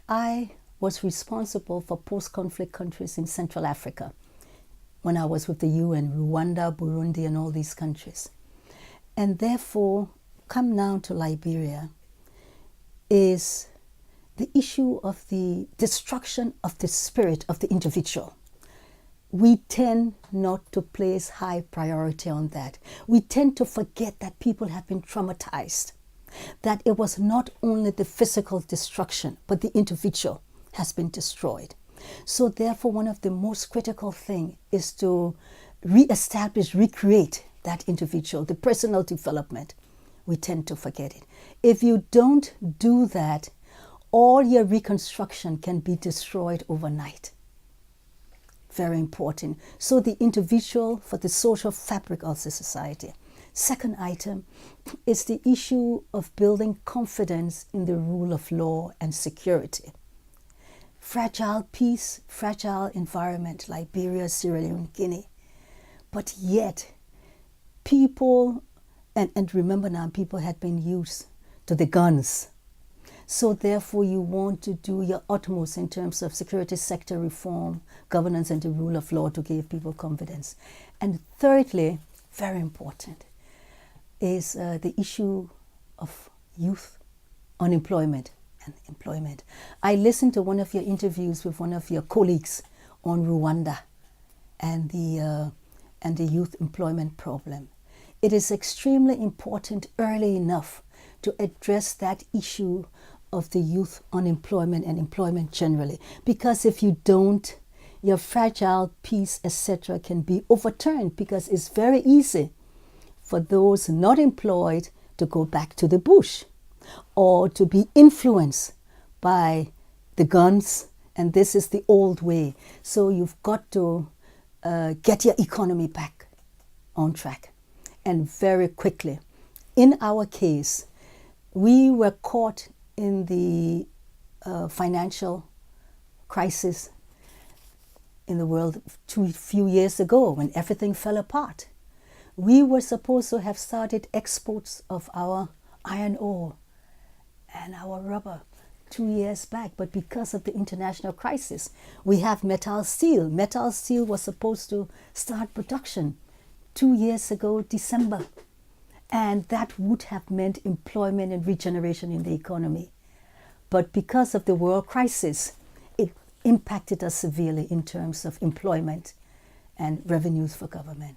I was responsible for post-conflict countries in Central Africa when I was with the UN, Rwanda, Burundi, and all these countries. And therefore, come now to Liberia, is the issue of the destruction of the spirit of the individual. We tend not to place high priority on that. We tend to forget that people have been traumatized, that it was not only the physical destruction, but the individual has been destroyed. So therefore, one of the most critical things is to re-establish, recreate that individual, the personal development. We tend to forget it. If you don't do that, all your reconstruction can be destroyed overnight. Very important. So the individual for the social fabric of the society. Second item is the issue of building confidence in the rule of law and security. Fragile peace, fragile environment, Liberia, Sierra Leone, Guinea. But yet, people, and remember now, people had been used to the guns. So therefore, you want to do your utmost in terms of security sector reform, governance, and the rule of law to give people confidence. And thirdly, very important, is the issue of youth unemployment and employment. I listened to one of your interviews with one of your colleagues on Rwanda and the youth employment problem. It is extremely important early enough to address that issue of the youth unemployment and employment generally, because if you don't, your fragile peace, etc., can be overturned, because it's very easy for those not employed to go back to the bush or to be influenced by the guns, and this is the old way. So you've got to get your economy back on track, and very quickly. In our case, we were caught in the financial crisis in the world a few years ago when everything fell apart. We were supposed to have started exports of our iron ore and our rubber 2 years back, but because of the international crisis, we have metal steel. Metal steel was supposed to start production 2 years ago, December. And that would have meant employment and regeneration in the economy. But because of the world crisis, it impacted us severely in terms of employment and revenues for government.